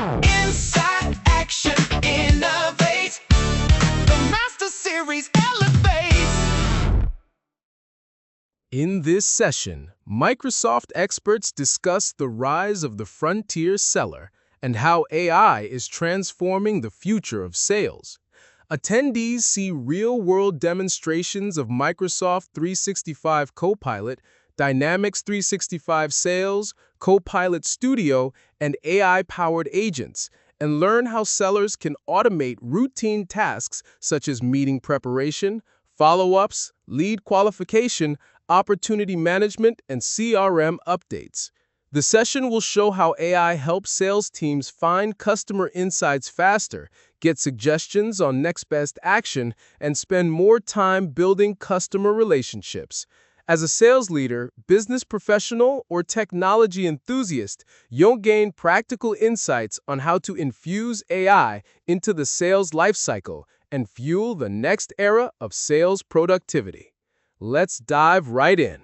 Insight, action, innovate. The Master Series elevates. In this session, Microsoft experts discuss the rise of the frontier seller and how AI is transforming the future of sales. Attendees see real-world demonstrations of Microsoft 365 Copilot, Dynamics 365 Sales, Copilot Studio, and AI-powered agents, and learn how sellers can automate routine tasks such as meeting preparation, follow-ups, lead qualification, opportunity management, and CRM updates. The session will show how AI helps sales teams find customer insights faster, get suggestions on next best action, and spend more time building customer relationships. As a sales leader, business professional, or technology enthusiast, you'll gain practical insights on how to infuse AI into the sales lifecycle and fuel the next era of sales productivity. Let's dive right in.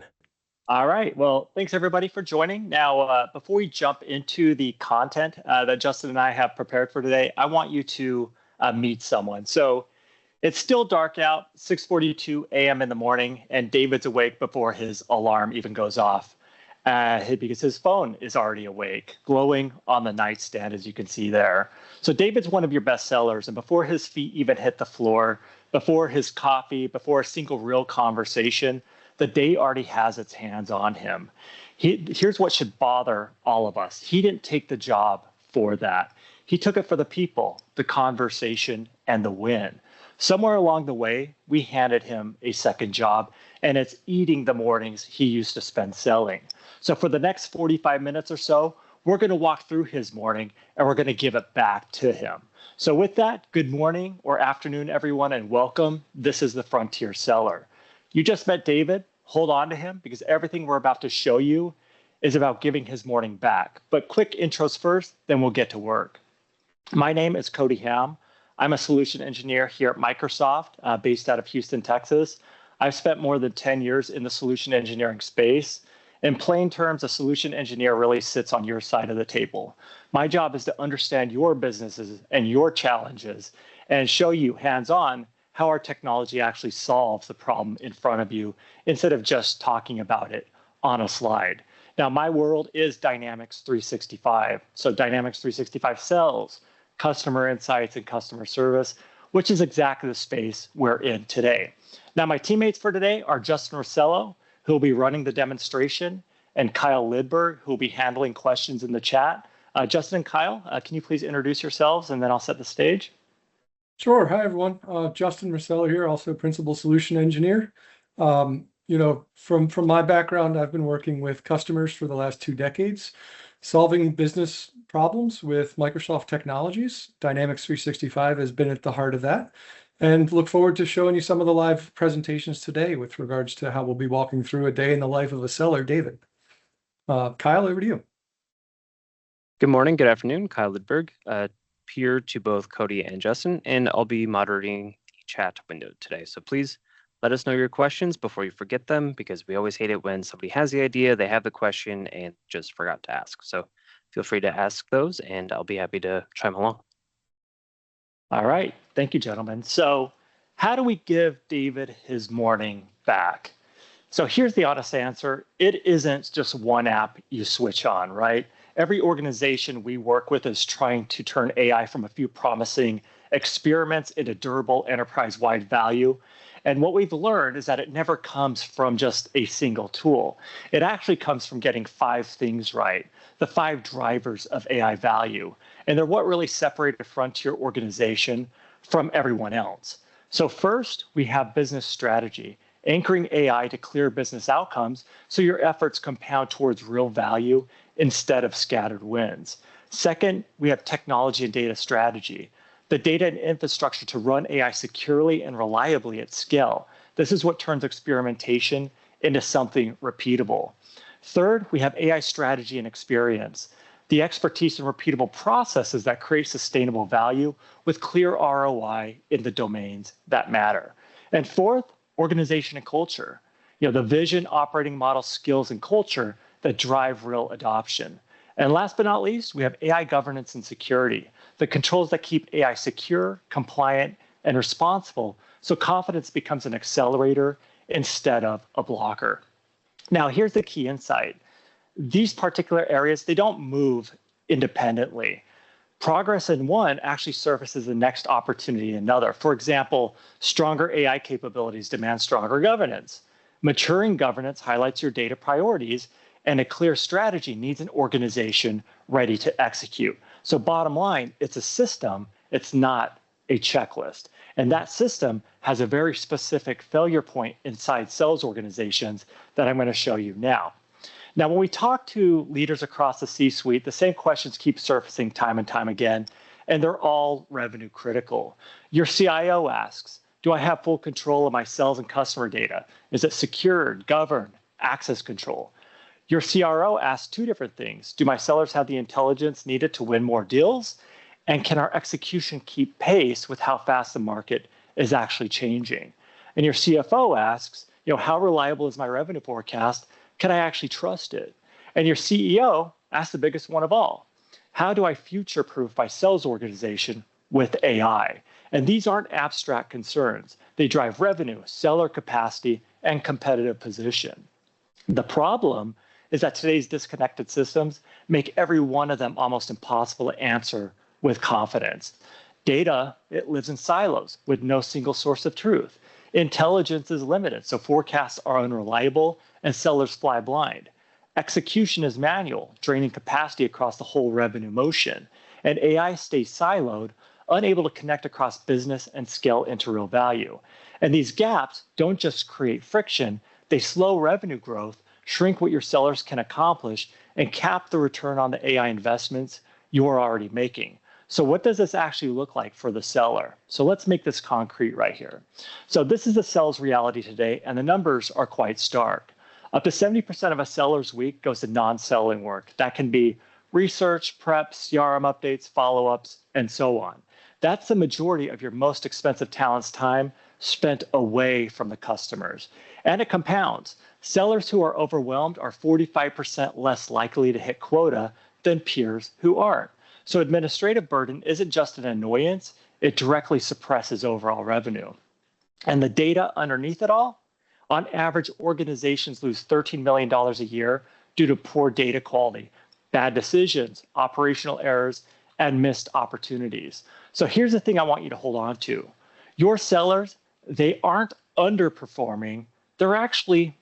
All right. Well, thanks everybody for joining. Now, before we jump into the content that Justin and I have prepared for today, I want you to meet someone. So it's still dark out, 6:42 a.m. in the morning, and David's awake before his alarm even goes off because his phone is already awake, glowing on the nightstand, as you can see there. So David's one of your best sellers, and before his feet even hit the floor, before his coffee, before a single real conversation, the day already has its hands on him. Here's what should bother all of us. He didn't take the job for that. He took it for the people, the conversation, and the win. Somewhere along the way, we handed him a second job, and it's eating the mornings he used to spend selling. So for the next 45 minutes or so, we're going to walk through his morning, and we're going to give it back to him. So with that, good morning or afternoon, everyone, and welcome. This is the Frontier Seller. You just met David. Hold on to him because everything we're about to show you is about giving his morning back. But quick intros first, then we'll get to work. My name is Cody Ham. I'm a solution engineer here at Microsoft, based out of Houston, Texas. I've spent more than 10 years in the solution engineering space. In plain terms, a solution engineer really sits on your side of the table. My job is to understand your businesses and your challenges and show you hands-on how our technology actually solves the problem in front of you instead of just talking about it on a slide. Now, my world is Dynamics 365. So Dynamics 365 Sales, Customer Insights, and Customer Service, which is exactly the space we're in today. Now, my teammates for today are Justin Rossello, who will be running the demonstration, and Kyle Lidberg, who will be handling questions in the chat. Justin and Kyle, can you please introduce yourselves, and then I'll set the stage? Sure. Hi, everyone. Justin Marcello here, also Principal Solution Engineer. From my background, I've been working with customers for the last 2 decades, solving business problems with Microsoft technologies. Dynamics 365 has been at the heart of that, and look forward to showing you some of the live presentations today with regards to how we'll be walking through a day in the life of a seller, David. Kyle, over to you. Good morning, good afternoon. Kyle Lidberg, peer to both Cody and Justin, and I'll be moderating the chat window today. So please let us know your questions before you forget them, because we always hate it when somebody has the idea, they have the question, and just forgot to ask. So feel free to ask those, and I'll be happy to chime along. All right. Thank you, gentlemen. So how do we give David his morning back? So here's the honest answer. It isn't just one app you switch on, right? Every organization we work with is trying to turn AI from a few promising experiments into durable enterprise-wide value. And what we've learned is that it never comes from just a single tool. It actually comes from getting 5 things right, the 5 drivers of AI value. And they're what really separate a frontier organization from everyone else. So first, we have business strategy, anchoring AI to clear business outcomes so your efforts compound towards real value instead of scattered wins. Second, we have technology and data strategy, the data and infrastructure to run AI securely and reliably at scale. This is what turns experimentation into something repeatable. Third, we have AI strategy and experience, the expertise and repeatable processes that create sustainable value with clear ROI in the domains that matter. And fourth, organization and culture, the vision, operating model, skills, and culture that drive real adoption. And last but not least, we have AI governance and security, the controls that keep AI secure, compliant, and responsible, so confidence becomes an accelerator instead of a blocker. Now, here's the key insight. These particular areas, they don't move independently. Progress in one actually surfaces the next opportunity in another. For example, stronger AI capabilities demand stronger governance. Maturing governance highlights your data priorities, and a clear strategy needs an organization ready to execute. So bottom line, it's a system, it's not a checklist. And that system has a very specific failure point inside sales organizations that I'm going to show you now. Now, when we talk to leaders across the C-suite, the same questions keep surfacing time and time again, and they're all revenue critical. Your CIO asks, do I have full control of my sales and customer data? Is it secured, governed, access control? Your CRO asks two different things. Do my sellers have the intelligence needed to win more deals? And can our execution keep pace with how fast the market is actually changing? And your CFO asks, how reliable is my revenue forecast? Can I actually trust it? And your CEO asks the biggest one of all. How do I future-proof my sales organization with AI? And these aren't abstract concerns. They drive revenue, seller capacity, and competitive position. The problem is that today's disconnected systems make every one of them almost impossible to answer with confidence. Data, it lives in silos with no single source of truth. Intelligence is limited, so forecasts are unreliable and sellers fly blind. Execution is manual, draining capacity across the whole revenue motion. And AI stays siloed, unable to connect across business and scale into real value. And these gaps don't just create friction, they slow revenue growth, shrink what your sellers can accomplish, and cap the return on the AI investments you're already making. So what does this actually look like for the seller? So let's make this concrete right here. So this is the sales reality today, and the numbers are quite stark. Up to 70% of a seller's week goes to non-selling work. That can be research, prep, CRM updates, follow-ups, and so on. That's the majority of your most expensive talent's time spent away from the customers. And it compounds. Sellers who are overwhelmed are 45% less likely to hit quota than peers who aren't. So administrative burden isn't just an annoyance, it directly suppresses overall revenue. And the data underneath it all, on average, organizations lose $13 million a year due to poor data quality, bad decisions, operational errors, and missed opportunities. So here's the thing I want you to hold on to. Your sellers, they aren't underperforming, they're actually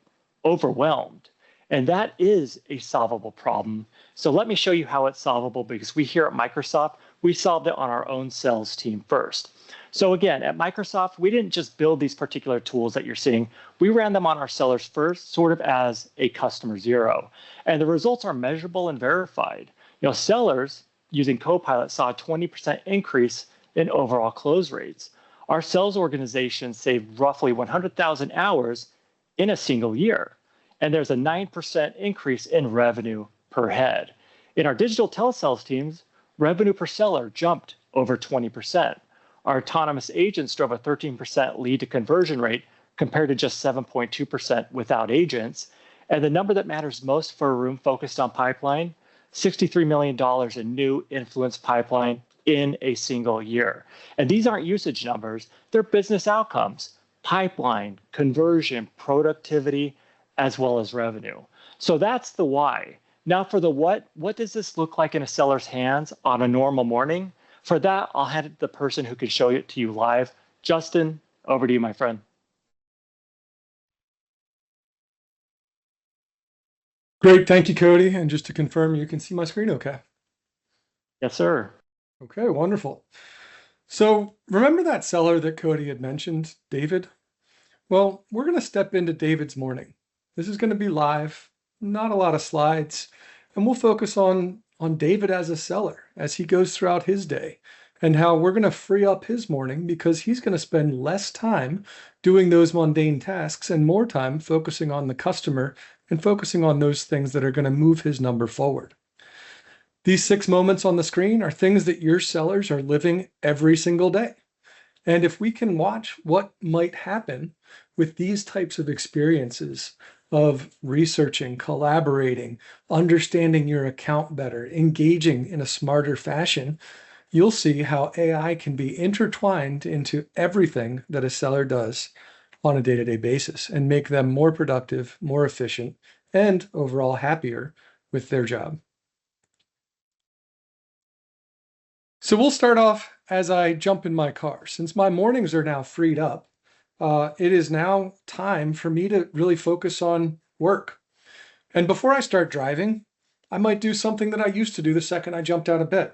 overwhelmed. And that is a solvable problem. So let me show you how it's solvable, because we here at Microsoft, we solved it on our own sales team first. So again, at Microsoft, we didn't just build these particular tools that you're seeing. We ran them on our sellers first, sort of as a customer zero. And the results are measurable and verified. Sellers using Copilot saw a 20% increase in overall close rates. Our sales organization saved roughly 100,000 hours in a single year. And there's a 9% increase in revenue per head. In our digital telesales teams, revenue per seller jumped over 20%. Our autonomous agents drove a 13% lead to conversion rate compared to just 7.2% without agents. And the number that matters most for a room focused on pipeline, $63 million in new influence pipeline in a single year. And these aren't usage numbers, they're business outcomes, pipeline, conversion, productivity, as well as revenue. So that's the why. Now for the what does this look like in a seller's hands on a normal morning? For that, I'll hand it to the person who can show it to you live. Justin, over to you, my friend. Great, thank you, Cody. And just to confirm, you can see my screen okay? Yes, sir. Okay, wonderful. So remember that seller that Cody had mentioned, David? Well, we're going to step into David's morning. This is going to be live, not a lot of slides, and we'll focus on David as a seller as he goes throughout his day, and how we're going to free up his morning because he's going to spend less time doing those mundane tasks and more time focusing on the customer and focusing on those things that are going to move his number forward. These 6 moments on the screen are things that your sellers are living every single day. And if we can watch what might happen with these types of experiences of researching, collaborating, understanding your account better, engaging in a smarter fashion, you'll see how AI can be intertwined into everything that a seller does on a day-to-day basis and make them more productive, more efficient, and overall happier with their job. So we'll start off as I jump in my car. Since my mornings are now freed up, it is now time for me to really focus on work. And before I start driving, I might do something that I used to do the second I jumped out of bed.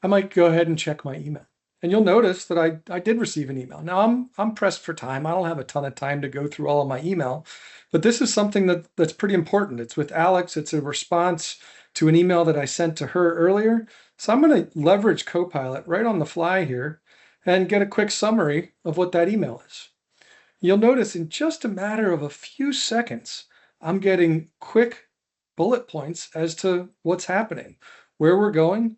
I might go ahead and check my email. And you'll notice that I did receive an email. Now I'm pressed for time. I don't have a ton of time to go through all of my email, but this is something that's pretty important. It's with Alex. It's a response to an email that I sent to her earlier. So I'm going to leverage Copilot right on the fly here and get a quick summary of what that email is. You'll notice in just a matter of a few seconds, I'm getting quick bullet points as to what's happening, where we're going,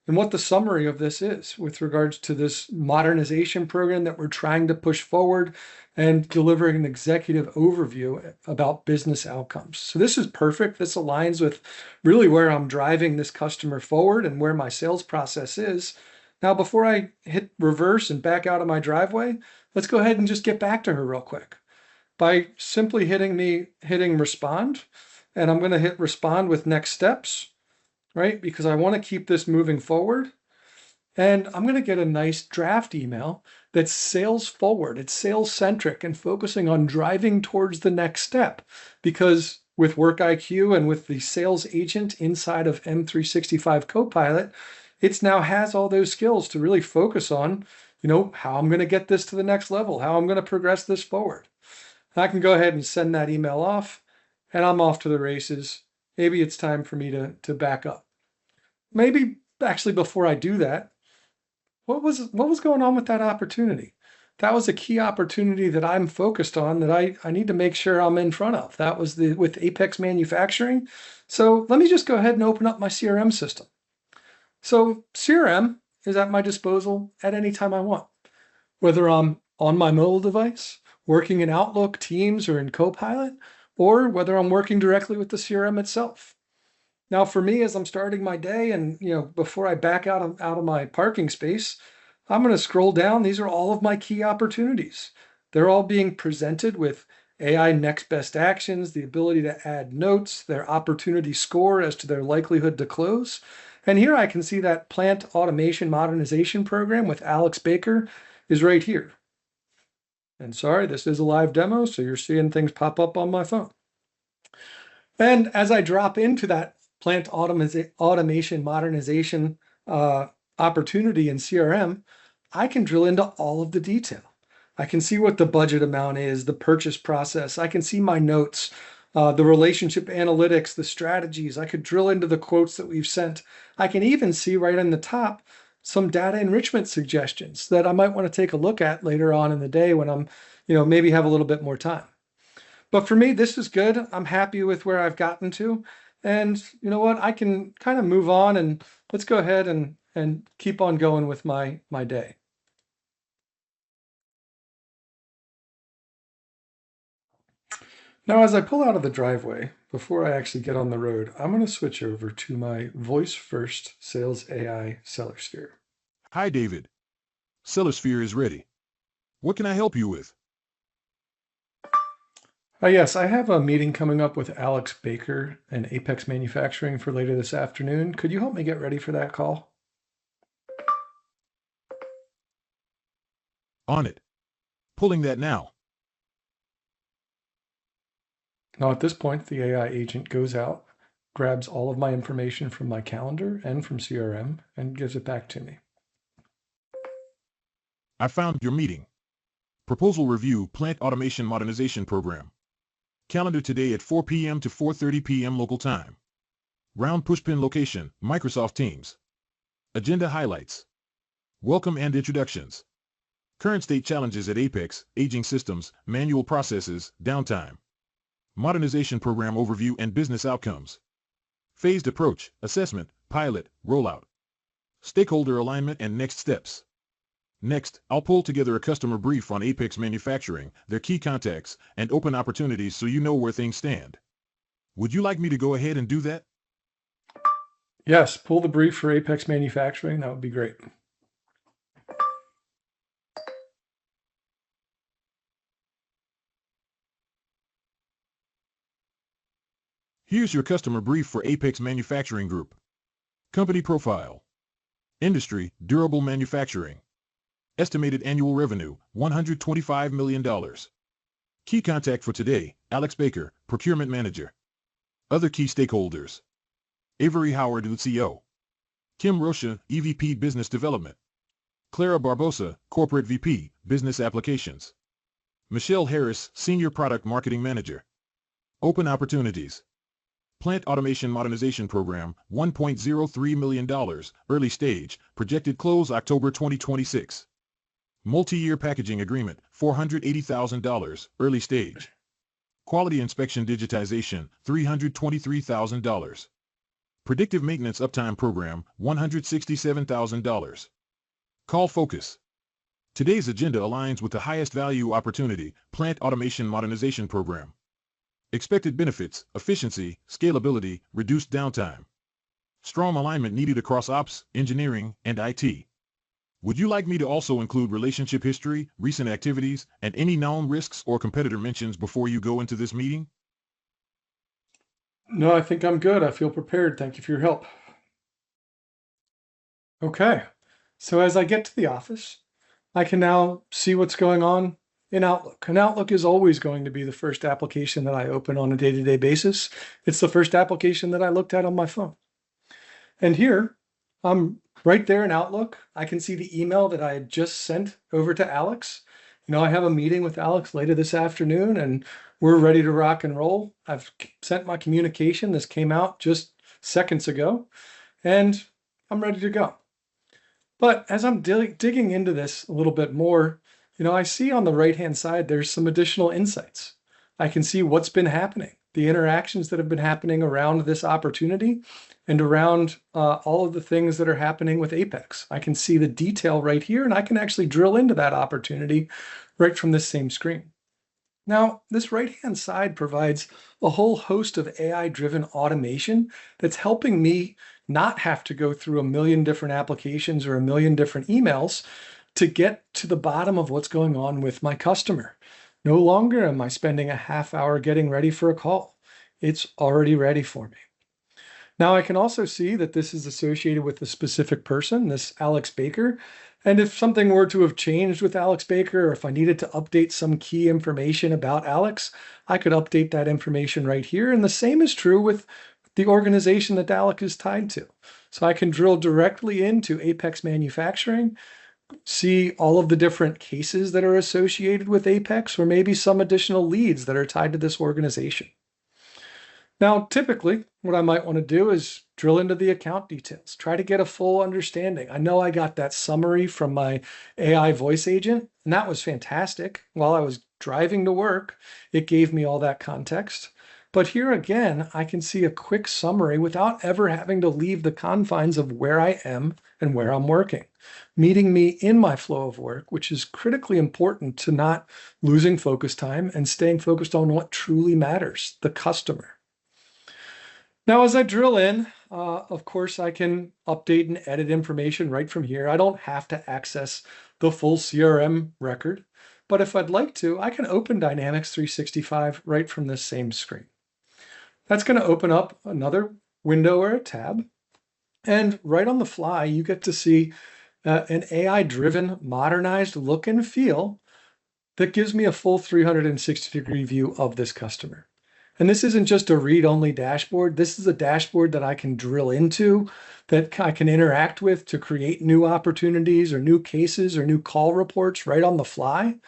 and what the summary of this is with regards to this modernization program that we're trying to push forward and delivering an executive overview about business outcomes. So this is perfect. This aligns with really where I'm driving this customer forward and where my sales process is. Now, before I hit reverse and back out of my driveway, let's go ahead and just get back to her real quick by simply hitting respond. And I'm going to hit respond with next steps, right? Because I want to keep this moving forward. And I'm going to get a nice draft email that's sales forward. It's sales centric and focusing on driving towards the next step. Because with Work IQ and with the sales agent inside of M365 Copilot, it now has all those skills to really focus on, how I'm going to get this to the next level, how I'm going to progress this forward. I can go ahead and send that email off, and I'm off to the races. Maybe it's time for me to back up. Maybe actually before I do that, what was going on with that opportunity? That was a key opportunity that I'm focused on that I need to make sure I'm in front of. That was with Apex Manufacturing. So let me just go ahead and open up my CRM system. So CRM is at my disposal at any time I want, whether I'm on my mobile device, working in Outlook, Teams, or in Copilot, or whether I'm working directly with the CRM itself. Now, for me, as I'm starting my day and, before I back out of my parking space, I'm going to scroll down. These are all of my key opportunities. They're all being presented with AI next best actions, the ability to add notes, their opportunity score as to their likelihood to close. And here I can see that plant automation modernization program with Alex Baker is right here. And sorry, this is a live demo, so you're seeing things pop up on my phone. And as I drop into that plant automation modernization opportunity in CRM, I can drill into all of the detail. I can see what the budget amount is, the purchase process. I can see my notes, the relationship analytics, the strategies. I could drill into the quotes that we've sent. I can even see right on the top some data enrichment suggestions that I might want to take a look at later on in the day when I'm, maybe have a little bit more time. But for me, this is good. I'm happy with where I've gotten to. And you know what? I can kind of move on and let's go ahead and keep on going with my day. Now, as I pull out of the driveway, before I actually get on the road, I'm going to switch over to my voice-first Sales AI Seller Sphere. Hi, David. Seller Sphere is ready. What can I help you with? Yes, I have a meeting coming up with Alex Baker and Apex Manufacturing for later this afternoon. Could you help me get ready for that call? On it. Pulling that now. Now, at this point, the AI agent goes out, grabs all of my information from my calendar and from CRM, and gives it back to me. I found your meeting. Proposal review, plant automation modernization program. Calendar today at 4 p.m. to 4:30 p.m. local time. Round pushpin location, Microsoft Teams. Agenda highlights. Welcome and introductions. Current state challenges at Apex, aging systems, manual processes, downtime. Modernization program overview and business outcomes. Phased approach, assessment, pilot, rollout. Stakeholder alignment and next steps. Next, I'll pull together a customer brief on Apex Manufacturing, their key contacts, and open opportunities so you know where things stand. Would you like me to go ahead and do that? Yes, pull the brief for Apex Manufacturing. That would be great. Here's your customer brief for Apex Manufacturing Group. Company profile. Industry, durable manufacturing. Estimated annual revenue, $125 million. Key contact for today, Alex Baker, Procurement Manager. Other key stakeholders. Avery Howard, CEO. Kim Rocha, EVP Business Development. Clara Barbosa, Corporate VP, Business Applications. Michelle Harris, Senior Product Marketing Manager. Open opportunities. Plant Automation Modernization Program, $1.03 million, early stage, projected close October 2026. Multi-year packaging agreement, $480,000, early stage. Quality inspection digitization, $323,000. Predictive maintenance uptime program, $167,000. Call focus. Today's agenda aligns with the highest value opportunity, Plant Automation Modernization Program. Expected benefits, efficiency, scalability, reduced downtime. Strong alignment needed across ops, engineering, and IT. Would you like me to also include relationship history, recent activities, and any known risks or competitor mentions before you go into this meeting? No, I think I'm good. I feel prepared. Thank you for your help. Okay, so as I get to the office, I can now see what's going on in Outlook. And Outlook is always going to be the first application that I open on a day-to-day basis. It's the first application that I looked at on my phone. And here, I'm right there in Outlook. I can see the email that I had just sent over to Alex. I have a meeting with Alex later this afternoon, and we're ready to rock and roll. I've sent my communication. This came out just seconds ago, and I'm ready to go. But as I'm digging into this a little bit more, I see on the right-hand side, there's some additional insights. I can see what's been happening, the interactions that have been happening around this opportunity and around all of the things that are happening with Apex. I can see the detail right here, and I can actually drill into that opportunity right from this same screen. Now, this right-hand side provides a whole host of AI-driven automation that's helping me not have to go through a million different applications or a million different emails to get to the bottom of what's going on with my customer. No longer am I spending a half hour getting ready for a call. It's already ready for me. Now I can also see that this is associated with a specific person, this Alex Baker. And if something were to have changed with Alex Baker, or if I needed to update some key information about Alex, I could update that information right here. And the same is true with the organization that Alex is tied to. So I can drill directly into Apex Manufacturing, see all of the different cases that are associated with Apex, or maybe some additional leads that are tied to this organization. Now, typically, what I might want to do is drill into the account details, try to get a full understanding. I know I got that summary from my AI voice agent, and that was fantastic. While I was driving to work, it gave me all that context. But here again, I can see a quick summary without ever having to leave the confines of where I am and where I'm working, meeting me in my flow of work, which is critically important to not losing focus time and staying focused on what truly matters, the customer. Now, as I drill in, of course, I can update and edit information right from here. I don't have to access the full CRM record, but if I'd like to, I can open Dynamics 365 right from this same screen. That's going to open up another window or a tab, and right on the fly, you get to see an AI-driven, modernized look and feel that gives me a full 360-degree view of this customer. And this isn't just a read-only dashboard. This is a dashboard that I can drill into, that I can interact with to create new opportunities or new cases or new call reports right on the fly.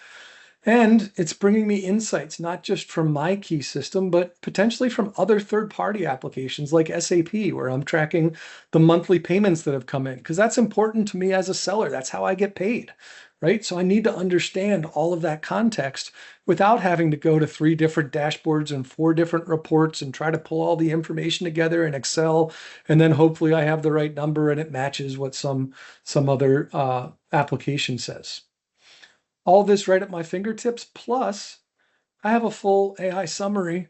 And it's bringing me insights, not just from my key system, but potentially from other third-party applications like SAP, where I'm tracking the monthly payments that have come in, because that's important to me as a seller. That's how I get paid, right? So I need to understand all of that context without having to go to 3 different dashboards and 4 different reports and try to pull all the information together in Excel. And then hopefully I have the right number and it matches what some other application says. All this right at my fingertips, plus I have a full AI summary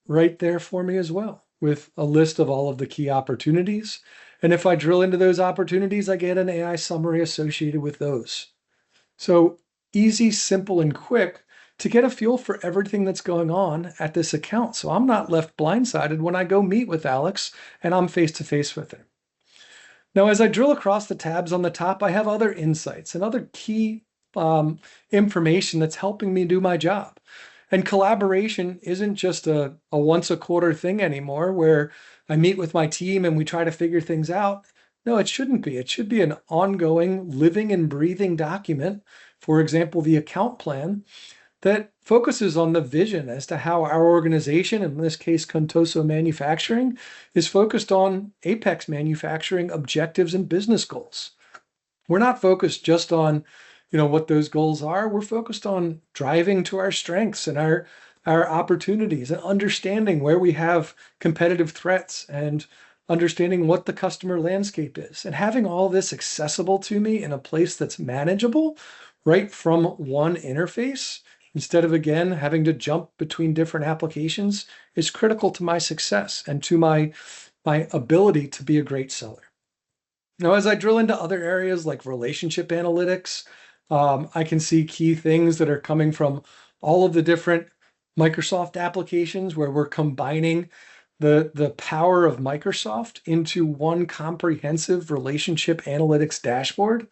right there for me as well, with a list of all of the key opportunities. And if I drill into those opportunities, I get an AI summary associated with those. So easy, simple, and quick to get a feel for everything that's going on at this account. So I'm not left blindsided when I go meet with Alex and I'm face to face with him. Now, as I drill across the tabs on the top, I have other insights and other key information that's helping me do my job. And collaboration isn't just a once a quarter thing anymore where I meet with my team and we try to figure things out. No, it shouldn't be. It should be an ongoing, living and breathing document. For example, the account plan that focuses on the vision as to how our organization, in this case, Contoso Manufacturing, is focused on Apex manufacturing objectives and business goals. We're not focused just on, what those goals are. We're focused on driving to our strengths and our opportunities and understanding where we have competitive threats and understanding what the customer landscape is and having all this accessible to me in a place that's manageable right from one interface instead of, again, having to jump between different applications is critical to my success and to my ability to be a great seller. Now, as I drill into other areas like relationship analytics, I can see key things that are coming from all of the different Microsoft applications where we're combining the power of Microsoft into one comprehensive relationship analytics dashboard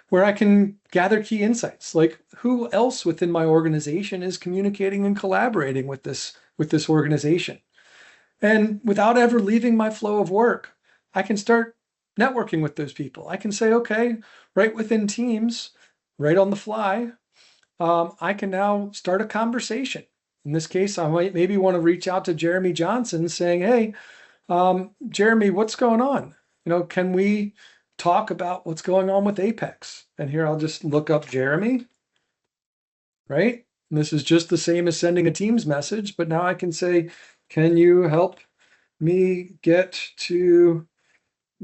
where I can gather key insights, like who else within my organization is communicating and collaborating with this organization. And without ever leaving my flow of work, I can start networking with those people. I can say, okay, right within Teams, right on the fly, I can now start a conversation. In this case, I might maybe want to reach out to Jeremy Johnson saying, hey, Jeremy, what's going on? Can we talk about what's going on with Apex? And here I'll just look up Jeremy, right? And this is just the same as sending a Teams message, but now I can say, can you help me get to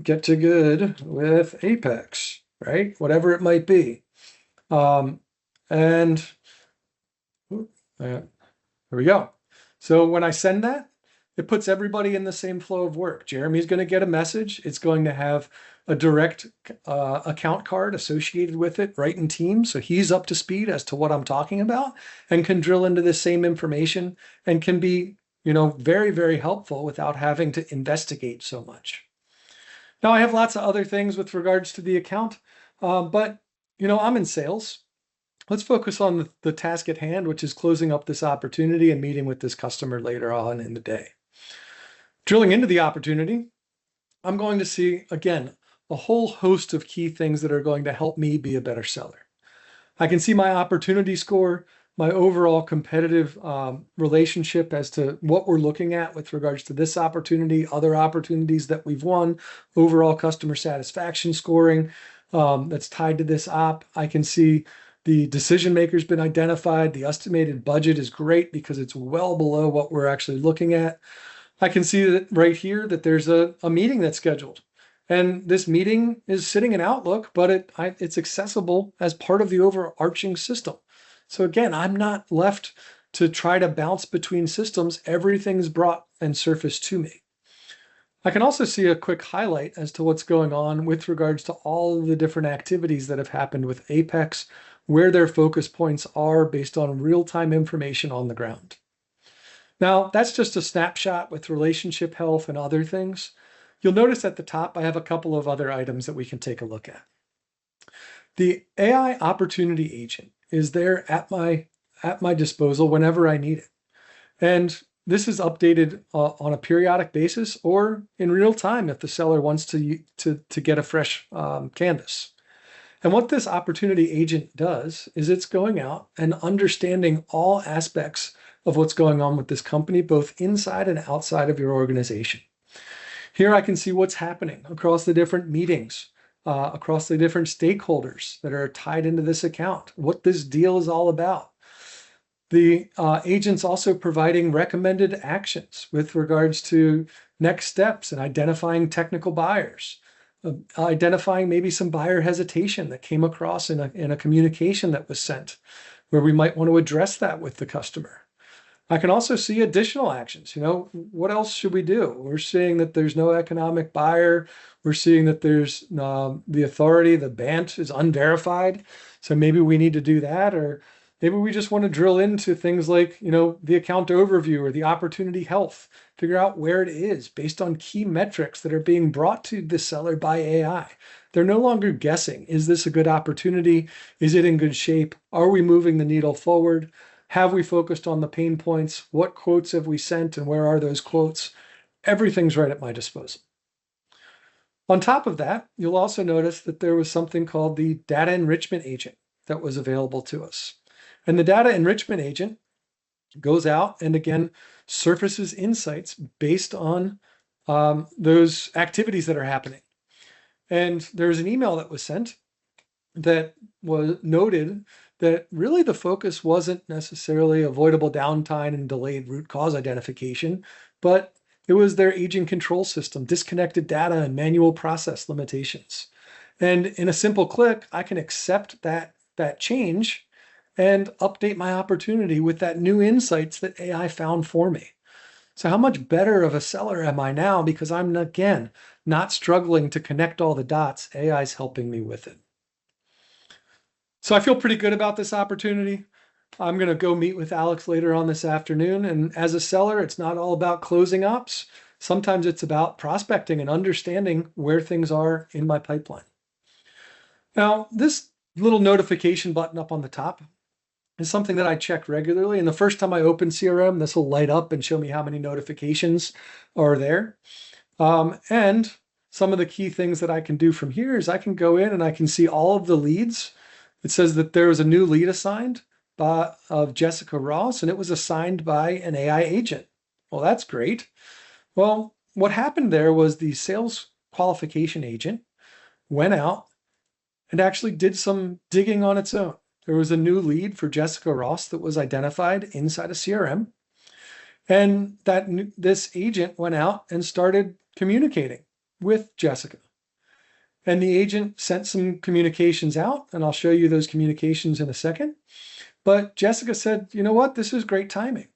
good with Apex, right? Whatever it might be. And there we go. So when I send that, it puts everybody in the same flow of work. Jeremy's going to get a message. It's going to have a direct account card associated with it right in Teams. So he's up to speed as to what I'm talking about and can drill into the same information and can be, very, very helpful without having to investigate so much. Now, I have lots of other things with regards to the account, but, I'm in sales. Let's focus on the task at hand, which is closing up this opportunity and meeting with this customer later on in the day. Drilling into the opportunity, I'm going to see, again, a whole host of key things that are going to help me be a better seller. I can see my opportunity score, my overall competitive relationship as to what we're looking at with regards to this opportunity, other opportunities that we've won, overall customer satisfaction scoring that's tied to this op. I can see the decision maker's been identified. The estimated budget is great because it's well below what we're actually looking at. I can see that right here that there's a meeting that's scheduled. And this meeting is sitting in Outlook, but it's accessible as part of the overarching system. So again, I'm not left to try to bounce between systems. Everything's brought and surfaced to me. I can also see a quick highlight as to what's going on with regards to all of the different activities that have happened with Apex, where their focus points are based on real-time information on the ground. Now, that's just a snapshot with relationship health and other things. You'll notice at the top, I have a couple of other items that we can take a look at. The AI opportunity agent is there at my disposal whenever I need it. And this is updated on a periodic basis or in real time if the seller wants to get a fresh canvas. And what this opportunity agent does is it's going out and understanding all aspects of what's going on with this company, both inside and outside of your organization. Here I can see what's happening across the different meetings, across the different stakeholders that are tied into this account, what this deal is all about. The agent's also providing recommended actions with regards to next steps and identifying technical buyers, identifying maybe some buyer hesitation that came across in a communication that was sent, where we might want to address that with the customer. I can also see additional actions. What else should we do? We're seeing that there's no economic buyer. We're seeing that there's the authority, the BANT is unverified. So maybe we need to do that, or maybe we just want to drill into things like, the account overview or the opportunity health, figure out where it is based on key metrics that are being brought to the seller by AI. They're no longer guessing. Is this a good opportunity? Is it in good shape? Are we moving the needle forward? Have we focused on the pain points? What quotes have we sent and where are those quotes? Everything's right at my disposal. On top of that, you'll also notice that there was something called the data enrichment agent that was available to us. And the data enrichment agent goes out and again surfaces insights based on those activities that are happening. And there's an email that was sent that was noted that really the focus wasn't necessarily avoidable downtime and delayed root cause identification, but it was their aging control system, disconnected data, and manual process limitations. And in a simple click, I can accept that change and update my opportunity with that new insights that AI found for me. So how much better of a seller am I now because I'm, again, not struggling to connect all the dots. AI is helping me with it. So I feel pretty good about this opportunity. I'm going to go meet with Alex later on this afternoon. And as a seller, it's not all about closing ops. Sometimes it's about prospecting and understanding where things are in my pipeline. Now, this little notification button up on the top is something that I check regularly. And the first time I open CRM, this will light up and show me how many notifications are there. And some of the key things that I can do from here is I can go in and I can see all of the leads. It says that there was a new lead assigned of Jessica Ross, and it was assigned by an AI agent. Well, that's great. Well, what happened there was the sales qualification agent went out and actually did some digging on its own. There was a new lead for Jessica Ross that was identified inside a CRM. And this agent went out and started communicating with Jessica. And the agent sent some communications out, and I'll show you those communications in a second. But Jessica said, you know what, this is great timing.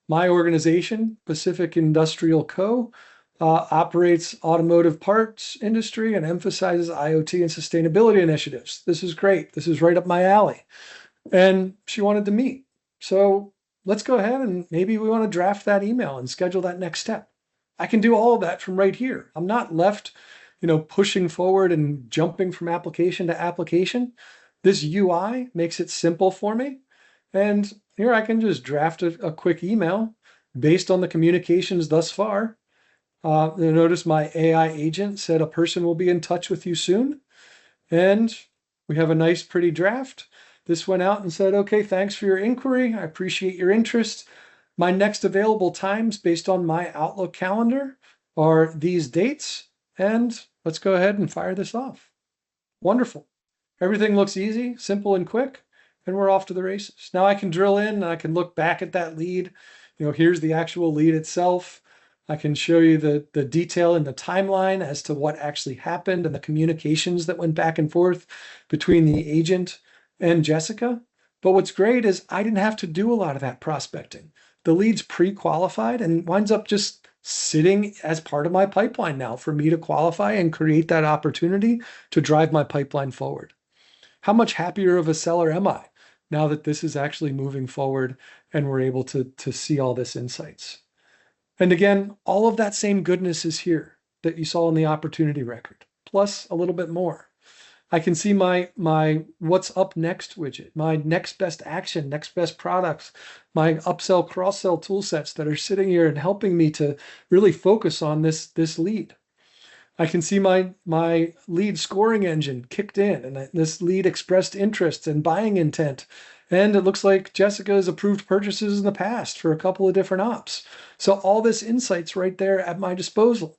My organization, Pacific Industrial Co., operates automotive parts industry and emphasizes IoT and sustainability initiatives. This is great. This is right up my alley. And she wanted to meet. So let's go ahead and maybe we want to draft that email and schedule that next step. I can do all of that from right here. I'm not left pushing forward and jumping from application to application. This UI makes it simple for me. And here I can just draft a quick email based on the communications thus far. Notice my AI agent said a person will be in touch with you soon. And we have a nice, pretty draft. This went out and said, okay, thanks for your inquiry. I appreciate your interest. My next available times based on my Outlook calendar are these dates. And let's go ahead and fire this off. Wonderful. Everything looks easy, simple, and quick, and we're off to the races. Now I can drill in and I can look back at that lead. Here's the actual lead itself. I can show you the detail in the timeline as to what actually happened and the communications that went back and forth between the agent and Jessica. But what's great is I didn't have to do a lot of that prospecting. The lead's pre-qualified and winds up just sitting as part of my pipeline now for me to qualify and create that opportunity to drive my pipeline forward. How much happier of a seller am I now that this is actually moving forward and we're able to see all this insights? And again, all of that same goodness is here that you saw in the opportunity record, plus a little bit more. I can see my what's up next widget, my next best action, next best products, my upsell, cross-sell tool sets that are sitting here and helping me to really focus on this lead. I can see my lead scoring engine kicked in, and this lead expressed interest and buying intent. And it looks like Jessica's approved purchases in the past for a couple of different ops. So all this insight's right there at my disposal.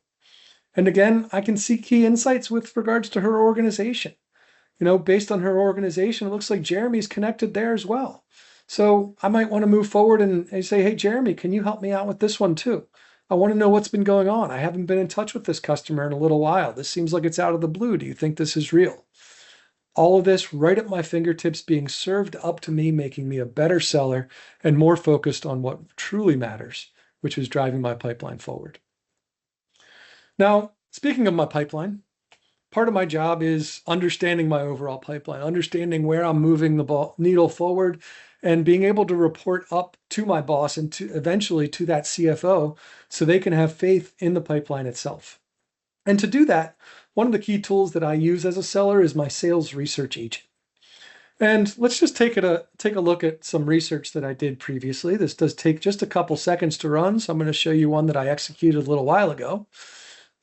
And again, I can see key insights with regards to her organization. Based on her organization, it looks like Jeremy's connected there as well. So I might want to move forward and say, hey, Jeremy, can you help me out with this one too? I want to know what's been going on. I haven't been in touch with this customer in a little while. This seems like it's out of the blue. Do you think this is real? All of this right at my fingertips being served up to me, making me a better seller and more focused on what truly matters, which is driving my pipeline forward. Now, speaking of my pipeline, part of my job is understanding my overall pipeline, understanding where I'm moving the needle forward, and being able to report up to my boss and eventually to that CFO so they can have faith in the pipeline itself. And to do that, one of the key tools that I use as a seller is my sales research agent. And let's just take a look at some research that I did previously. This does take just a couple seconds to run, so I'm going to show you one that I executed a little while ago.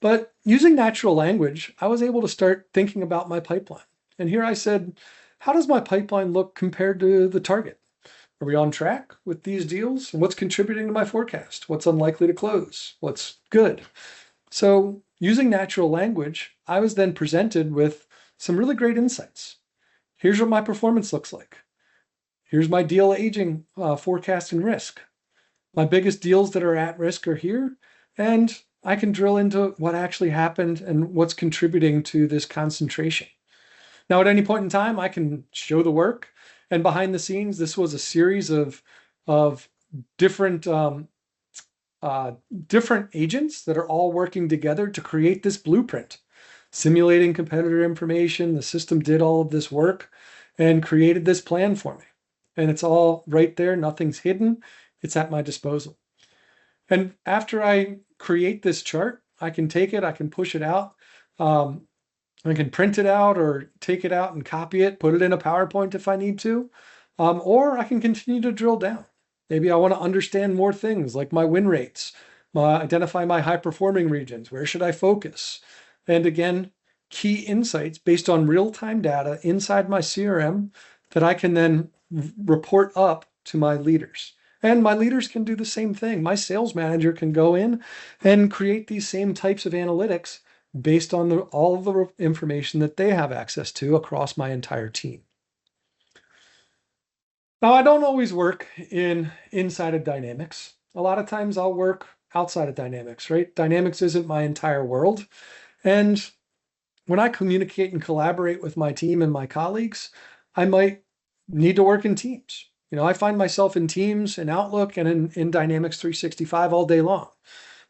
But using natural language, I was able to start thinking about my pipeline. And here I said, how does my pipeline look compared to the target? Are we on track with these deals? And what's contributing to my forecast? What's unlikely to close? What's good? So using natural language, I was then presented with some really great insights. Here's what my performance looks like. Here's my deal aging forecast and risk. My biggest deals that are at risk are here. And I can drill into what actually happened and what's contributing to this concentration. Now, at any point in time, I can show the work. And behind the scenes, this was a series of different agents that are all working together to create this blueprint, simulating competitor information. The system did all of this work and created this plan for me. And it's all right there. Nothing's hidden. It's at my disposal. And after I create this chart, I can take it, I can push it out. I can print it out or take it out and copy it, put it in a PowerPoint if I need to, or I can continue to drill down. Maybe I want to understand more things like my win rates, identify my high performing regions, where should I focus? And again, key insights based on real-time data inside my CRM that I can then report up to my leaders. And my leaders can do the same thing. My sales manager can go in and create these same types of analytics based on all of the information that they have access to across my entire team. Now, I don't always work inside of Dynamics. A lot of times I'll work outside of Dynamics, right? Dynamics isn't my entire world. And when I communicate and collaborate with my team and my colleagues, I might need to work in teams. I find myself in Teams and Outlook and in Dynamics 365 all day long.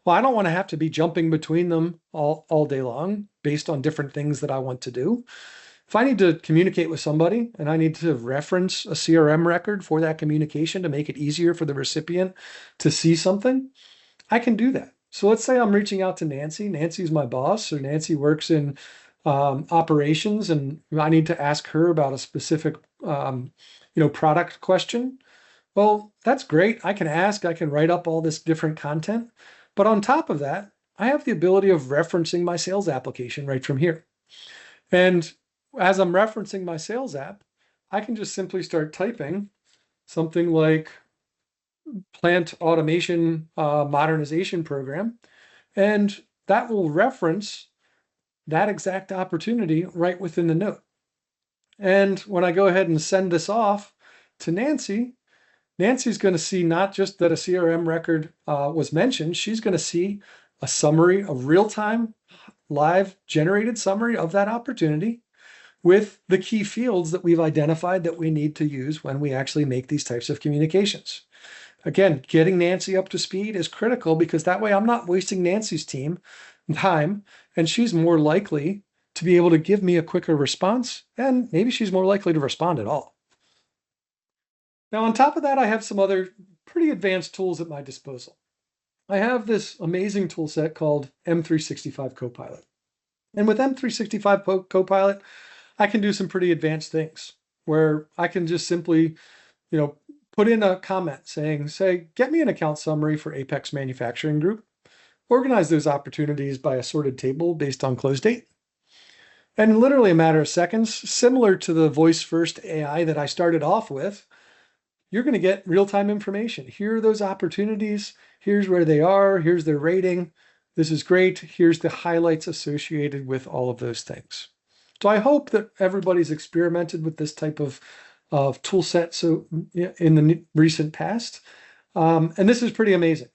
Well, I don't want to have to be jumping between them all day long based on different things that I want to do. If I need to communicate with somebody and I need to reference a CRM record for that communication to make it easier for the recipient to see something, I can do that. So let's say I'm reaching out to Nancy. Nancy's my boss, so Nancy works in operations, and I need to ask her about a specific product question. Well, that's great. I can ask, I can write up all this different content. But on top of that, I have the ability of referencing my sales application right from here. And as I'm referencing my sales app, I can just simply start typing something like plant automation modernization program, and that will reference that exact opportunity right within the note. And when I go ahead and send this off to Nancy, Nancy's going to see not just that a CRM record was mentioned, she's going to see a summary, a real-time, live generated summary of that opportunity with the key fields that we've identified that we need to use when we actually make these types of communications. Again, getting Nancy up to speed is critical because that way I'm not wasting Nancy's time, and she's more likely to be able to give me a quicker response, and maybe she's more likely to respond at all. Now, on top of that, I have some other pretty advanced tools at my disposal. I have this amazing tool set called M365 Copilot. And with M365 Copilot, I can do some pretty advanced things where I can just simply, put in a comment saying, get me an account summary for Apex Manufacturing Group. organize those opportunities by a sorted table based on close date. And in literally a matter of seconds, similar to the voice first AI that I started off with, you're going to get real-time information. Here are those opportunities. Here's where they are. Here's their rating. This is great. Here's the highlights associated with all of those things. So I hope that everybody's experimented with this type of tool set in the recent past. And this is pretty amazing.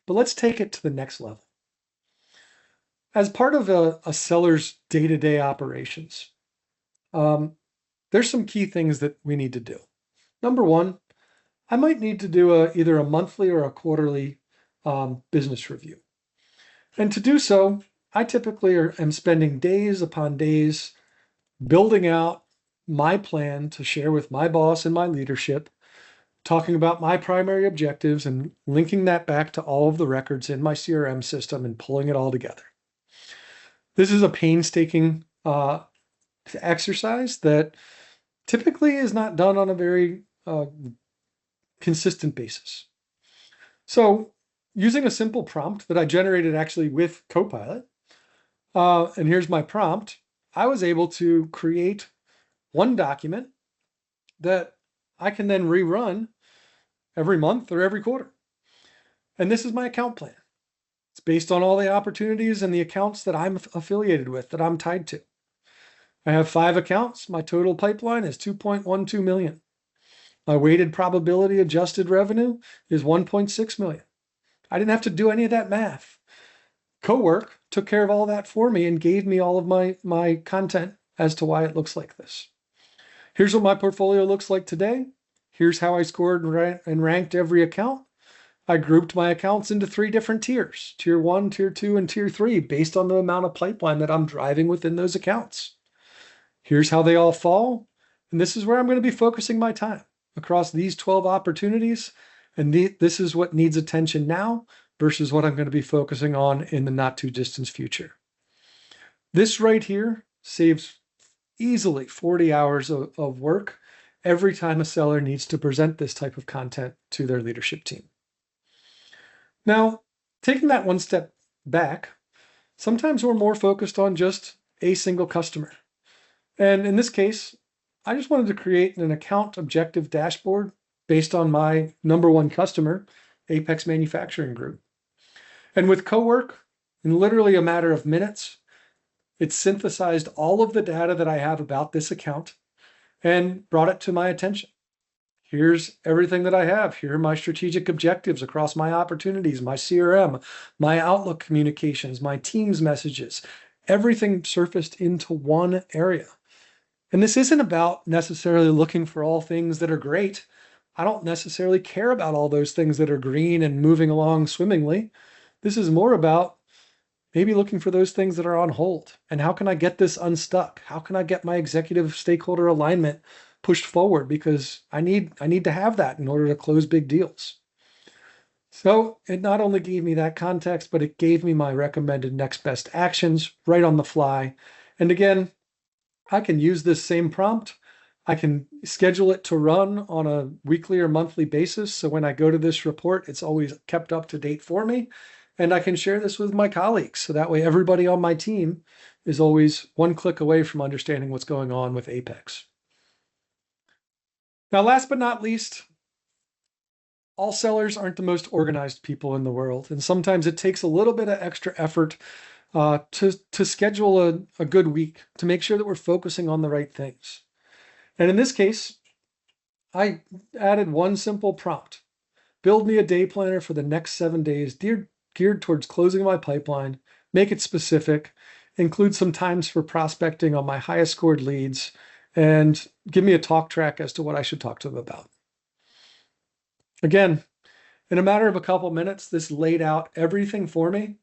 But let's take it to the next level. As part of a seller's day-to-day operations, there's some key things that we need to do. Number one, I might need to do either a monthly or a quarterly business review. And to do so, I typically am spending days upon days building out my plan to share with my boss and my leadership, talking about my primary objectives and linking that back to all of the records in my CRM system and pulling it all together. This is a painstaking exercise that typically is not done on a very consistent basis. So using a simple prompt that I generated actually with Copilot, and here's my prompt, I was able to create one document that I can then rerun every month or every quarter. And this is my account plan. It's based on all the opportunities and the accounts that I'm affiliated with, that I'm tied to. I have 5 accounts. My total pipeline is 2.12 million. My weighted probability adjusted revenue is 1.6 million. I didn't have to do any of that math. Cowork took care of all that for me and gave me all of my content as to why it looks like this. Here's what my portfolio looks like today. Here's how I scored and ranked every account. I grouped my accounts into 3 different tiers, tier 1, tier 2, and tier 3, based on the amount of pipeline that I'm driving within those accounts. Here's how they all fall. And this is where I'm going to be focusing my time across these 12 opportunities. And this is what needs attention now versus what I'm going to be focusing on in the not too distant future. This right here saves easily 40 hours of work every time a seller needs to present this type of content to their leadership team. Now, taking that one step back, sometimes we're more focused on just a single customer. And in this case, I just wanted to create an account objective dashboard based on my number one customer, Apex Manufacturing Group. And with Cowork, in literally a matter of minutes, it synthesized all of the data that I have about this account and brought it to my attention. Here's everything that I have. Here are my strategic objectives across my opportunities, my CRM, my Outlook communications, my Teams messages, everything surfaced into one area. And this isn't about necessarily looking for all things that are great. I don't necessarily care about all those things that are green and moving along swimmingly. This is more about maybe looking for those things that are on hold. And how can I get this unstuck? How can I get my executive stakeholder alignment pushed forward? Because I need to have that in order to close big deals. So it not only gave me that context, but it gave me my recommended next best actions right on the fly. And again, I can use this same prompt. I can schedule it to run on a weekly or monthly basis. So when I go to this report, it's always kept up to date for me. And I can share this with my colleagues. So that way everybody on my team is always one click away from understanding what's going on with Apex. Now, last but not least, all sellers aren't the most organized people in the world. And sometimes it takes a little bit of extra effort to schedule a good week, to make sure that we're focusing on the right things. And in this case, I added one simple prompt. Build me a day planner for the next 7 days geared towards closing my pipeline, make it specific, include some times for prospecting on my highest scored leads, and give me a talk track as to what I should talk to them about. Again, in a matter of a couple minutes, this laid out everything for me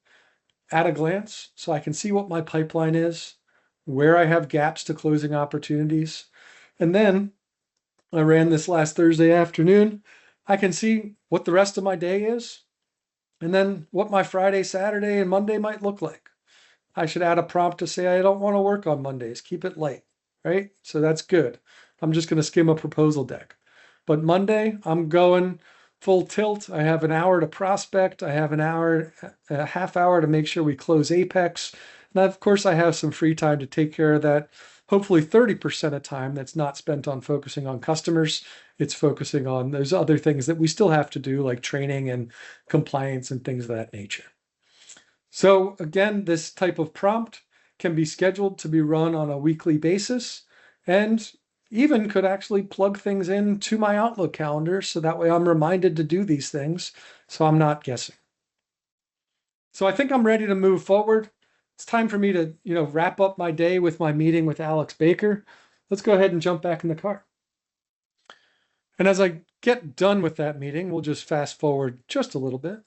at a glance, so I can see what my pipeline is, where I have gaps to closing opportunities. And then I ran this last Thursday afternoon. I can see what the rest of my day is, and then what my Friday, Saturday, and Monday might look like. I should add a prompt to say I don't want to work on Mondays, keep it light, right? So that's good. I'm just going to skim a proposal deck. But Monday, I'm going full tilt. I have an hour to prospect. I have an hour, a half hour to make sure we close Apex. And of course, I have some free time to take care of that. Hopefully 30% of time that's not spent on focusing on customers. It's focusing on those other things that we still have to do, like training and compliance and things of that nature. So again, this type of prompt can be scheduled to be run on a weekly basis and even could actually plug things into my Outlook calendar so that way I'm reminded to do these things so I'm not guessing. So I think I'm ready to move forward. It's time for me to, wrap up my day with my meeting with Alex Baker. Let's go ahead and jump back in the car. And as I get done with that meeting, we'll just fast forward just a little bit.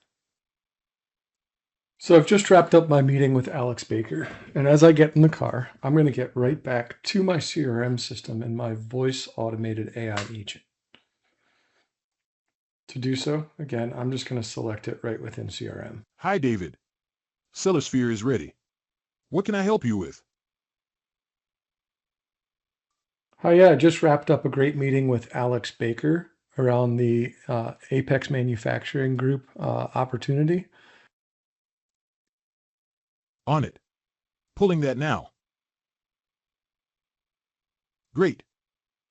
So I've just wrapped up my meeting with Alex Baker, and as I get in the car, I'm going to get right back to my CRM system and my voice automated AI agent. To do so, again, I'm just going to select it right within CRM. Hi, David. Cellosphere is ready. What can I help you with? Hi, yeah, I just wrapped up a great meeting with Alex Baker around the Apex Manufacturing Group opportunity. On it. Pulling that now. Great.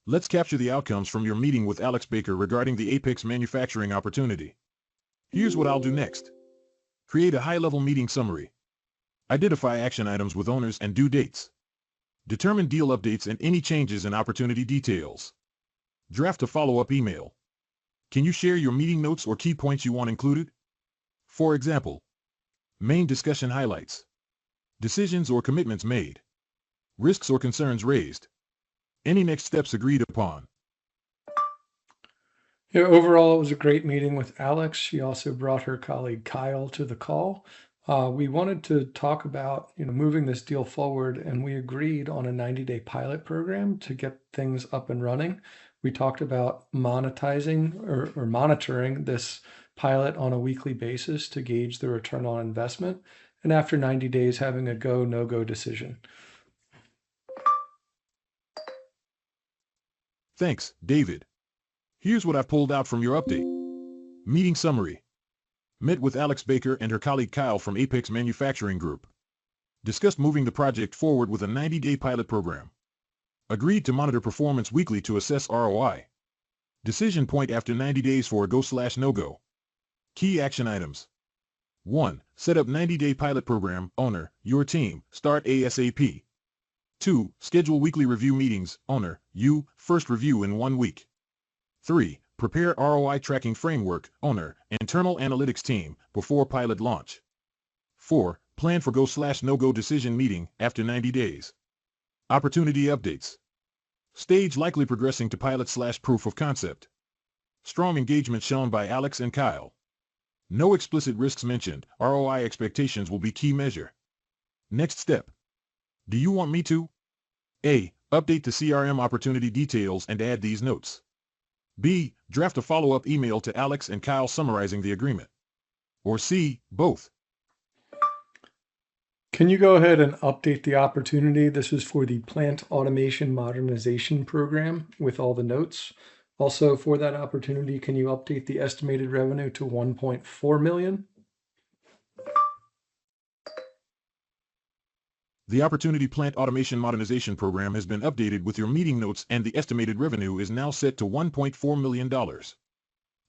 Let's capture the outcomes from your meeting with Alex Baker regarding the Apex manufacturing opportunity. Here's what I'll do next. Create a high-level meeting summary. Identify action items with owners and due dates. Determine deal updates and any changes in opportunity details. Draft a follow-up email. Can you share your meeting notes or key points you want included? For example, main discussion highlights. Decisions or commitments made. Risks or concerns raised. Any next steps agreed upon. Yeah, overall, it was a great meeting with Alex. She also brought her colleague Kyle to the call. We wanted to talk about, moving this deal forward, and we agreed on a 90-day pilot program to get things up and running. We talked about monetizing or monitoring this pilot on a weekly basis to gauge the return on investment, and after 90 days, having a go, no-go decision. Thanks, David. Here's what I've pulled out from your update. Meeting summary. Met with Alex Baker and her colleague Kyle from Apex Manufacturing Group. Discussed moving the project forward with a 90-day pilot program. Agreed to monitor performance weekly to assess ROI. Decision point after 90 days for a go/no-go. Key action items. 1. Set up 90-day pilot program. Owner, your team. Start ASAP. 2. Schedule weekly review meetings. Owner, you. First review in 1 week. 3. Prepare ROI tracking framework. Owner, internal analytics team. Before pilot launch. 4. Plan for go/no-go decision meeting after 90 days. Opportunity updates. Stage likely progressing to pilot/proof of concept. Strong engagement shown by Alex and Kyle. No explicit risks mentioned. ROI expectations will be key measure. Next step. Do you want me to? A. Update the CRM opportunity details and add these notes. B. Draft a follow-up email to Alex and Kyle summarizing the agreement. Or C. Both. Can you go ahead and update the opportunity? This is for the Plant Automation Modernization Program with all the notes. Also, for that opportunity, can you update the estimated revenue to 1.4 million? The Opportunity Plant Automation Modernization Program has been updated with your meeting notes and the estimated revenue is now set to $1.4 million.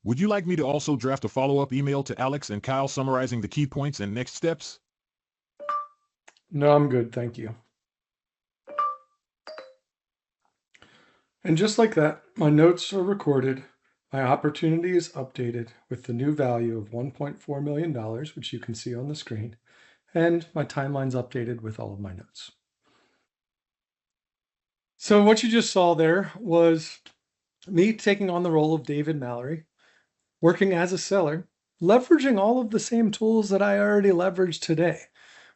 Would you like me to also draft a follow-up email to Alex and Kyle summarizing the key points and next steps? No, I'm good, thank you. And just like that, my notes are recorded, my opportunity is updated with the new value of $1.4 million, which you can see on the screen, and my timeline's updated with all of my notes. So what you just saw there was me taking on the role of David Mallory, working as a seller, leveraging all of the same tools that I already leveraged today,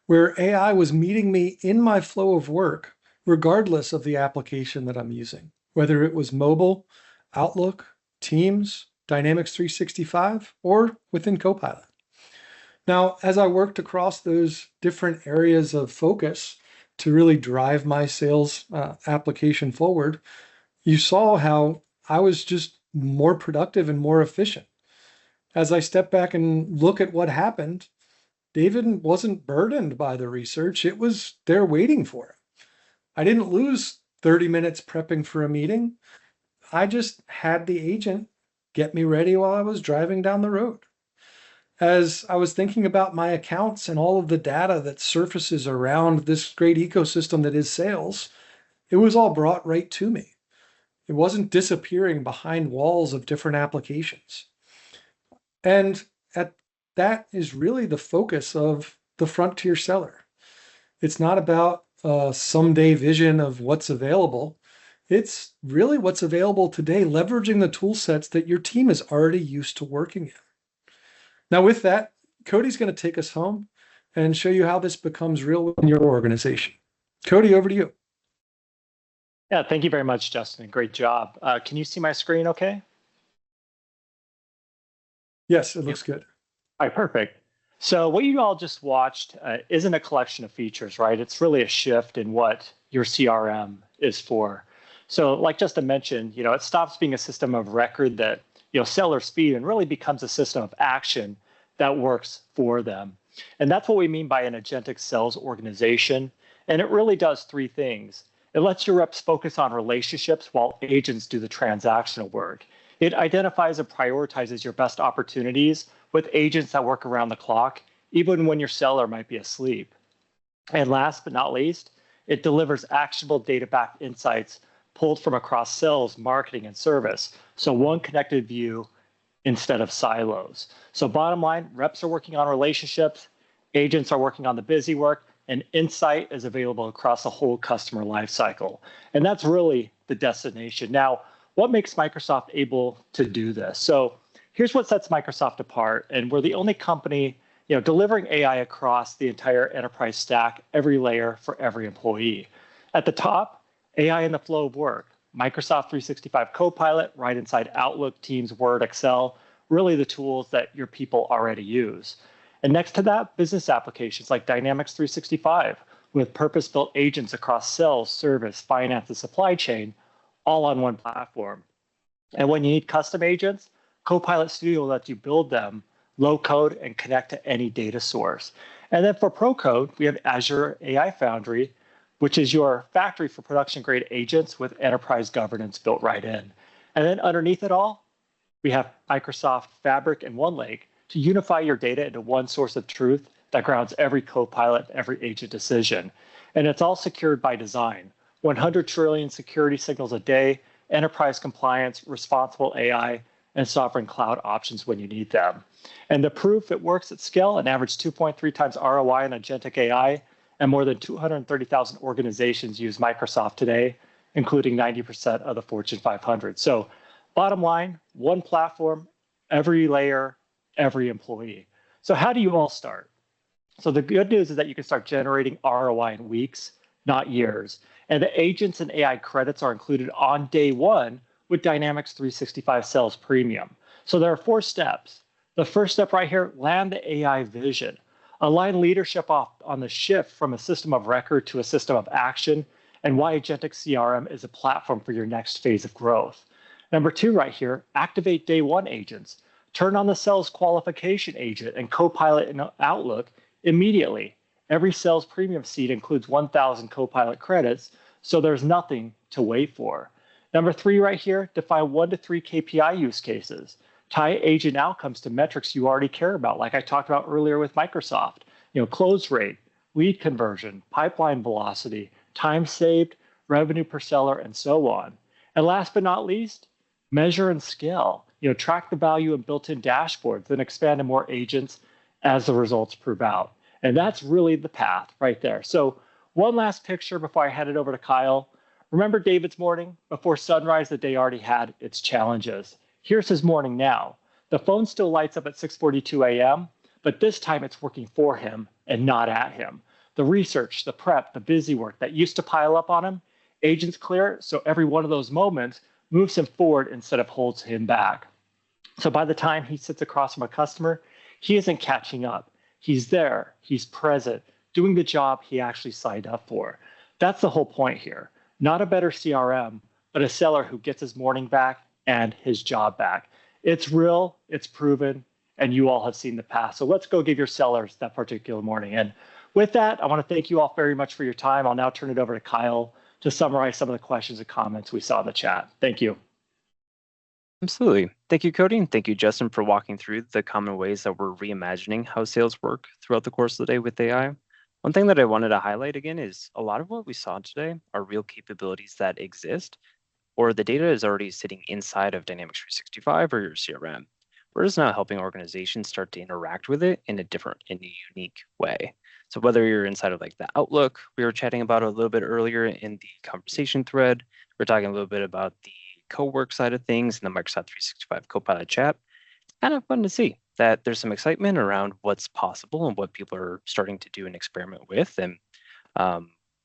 where AI was meeting me in my flow of work, regardless of the application that I'm using, whether it was mobile, Outlook, Teams, Dynamics 365, or within Copilot. Now, as I worked across those different areas of focus to really drive my sales application forward, you saw how I was just more productive and more efficient. As I step back and look at what happened, David wasn't burdened by the research. It was there waiting for him. I didn't lose 30 minutes prepping for a meeting. I just had the agent get me ready while I was driving down the road. As I was thinking about my accounts and all of the data that surfaces around this great ecosystem that is sales, it was all brought right to me. It wasn't disappearing behind walls of different applications. And that is really the focus of the frontier seller. It's not about a someday vision of what's available. It's really what's available today, leveraging the tool sets that your team is already used to working in. Now, with that, Cody's going to take us home and show you how this becomes real in your organization. Cody, over to you. Yeah, thank you very much, Justin. Great job. Can you see my screen okay? Yes, it looks good. All right, perfect. So what you all just watched isn't a collection of features, right? It's really a shift in what your CRM is for. So like Justin mentioned, it stops being a system of record that sellers feed and really becomes a system of action that works for them. And that's what we mean by an agentic sales organization. And it really does three things. It lets your reps focus on relationships while agents do the transactional work. It identifies and prioritizes your best opportunities with agents that work around the clock, even when your seller might be asleep. And last but not least, it delivers actionable data-backed insights pulled from across sales, marketing, and service. So one connected view instead of silos. So bottom line, reps are working on relationships, agents are working on the busy work, and insight is available across the whole customer lifecycle. And that's really the destination. Now, what makes Microsoft able to do this? So here's what sets Microsoft apart. And we're the only company delivering AI across the entire enterprise stack, every layer for every employee. At the top, AI in the flow of work. Microsoft 365 Copilot right inside Outlook, Teams, Word, Excel, really the tools that your people already use. And next to that, business applications like Dynamics 365 with purpose-built agents across sales, service, finance, and supply chain, all on one platform. And when you need custom agents, Copilot Studio lets you build them low code and connect to any data source. And then for pro code, we have Azure AI Foundry, which is your factory for production grade agents with enterprise governance built right in. And then underneath it all, we have Microsoft Fabric and OneLake to unify your data into one source of truth that grounds every Copilot, every agent decision. And it's all secured by design. 100 trillion security signals a day, enterprise compliance, responsible AI, and sovereign cloud options when you need them. And the proof it works at scale, an average 2.3 times ROI in agentic AI, and more than 230,000 organizations use Microsoft today, including 90% of the Fortune 500. So bottom line, one platform, every layer, every employee. So how do you all start? So the good news is that you can start generating ROI in weeks, not years. And the agents and AI credits are included on day one with Dynamics 365 Sales Premium. So there are 4 steps. The first step right here, land the AI vision. Align leadership off on the shift from a system of record to a system of action, and why agentic CRM is a platform for your next phase of growth. Number 2 right here, activate day one agents. Turn on the sales qualification agent and Copilot in Outlook immediately. Every sales premium seat includes 1,000 Copilot credits, so there's nothing to wait for. Number 3 right here, define 1 to 3 KPI use cases. Tie agent outcomes to metrics you already care about, like I talked about earlier with Microsoft. Close rate, lead conversion, pipeline velocity, time saved, revenue per seller, and so on. And last but not least, measure and scale. Track the value in built-in dashboards, then expand to more agents as the results prove out. And that's really the path right there. So one last picture before I hand it over to Kyle. Remember David's morning? Before sunrise, the day already had its challenges. Here's his morning now. The phone still lights up at 6:42 a.m., but this time it's working for him and not at him. The research, the prep, the busy work that used to pile up on him, agents clear, so every one of those moments moves him forward instead of holds him back. So by the time he sits across from a customer, he isn't catching up. He's there, he's present, doing the job he actually signed up for. That's the whole point here. Not a better CRM, but a seller who gets his morning back and his job back. It's real, it's proven, and you all have seen the past. So let's go give your sellers that particular morning. And with that, I want to thank you all very much for your time. I'll now turn it over to Kyle to summarize some of the questions and comments we saw in the chat. Thank you. Absolutely. Thank you, Cody, and thank you, Justin, for walking through the common ways that we're reimagining how sales work throughout the course of the day with AI. One thing that I wanted to highlight again is a lot of what we saw today are real capabilities that exist, or the data is already sitting inside of Dynamics 365 or your CRM. We're just now helping organizations start to interact with it in a unique way. So whether you're inside of like the Outlook, we were chatting about a little bit earlier in the conversation thread, we're talking a little bit about the co-work side of things and the Microsoft 365 Copilot chat. It's kind of fun to see that there's some excitement around what's possible and what people are starting to do and experiment with. And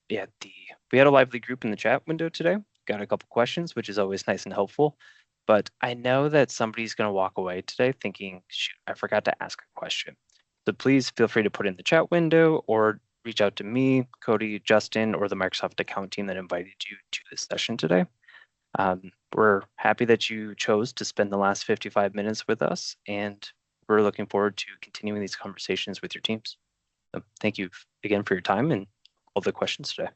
we had a lively group in the chat window today. Got a couple questions, which is always nice and helpful. But I know that somebody's going to walk away today thinking, shoot, I forgot to ask a question. So please feel free to put in the chat window or reach out to me, Cody, Justin, or the Microsoft account team that invited you to this session today. We're happy that you chose to spend the last 55 minutes with us, and we're looking forward to continuing these conversations with your teams. So thank you again for your time and all the questions today.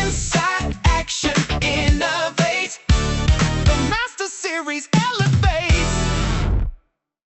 Inside Action Innovate, the Master Series.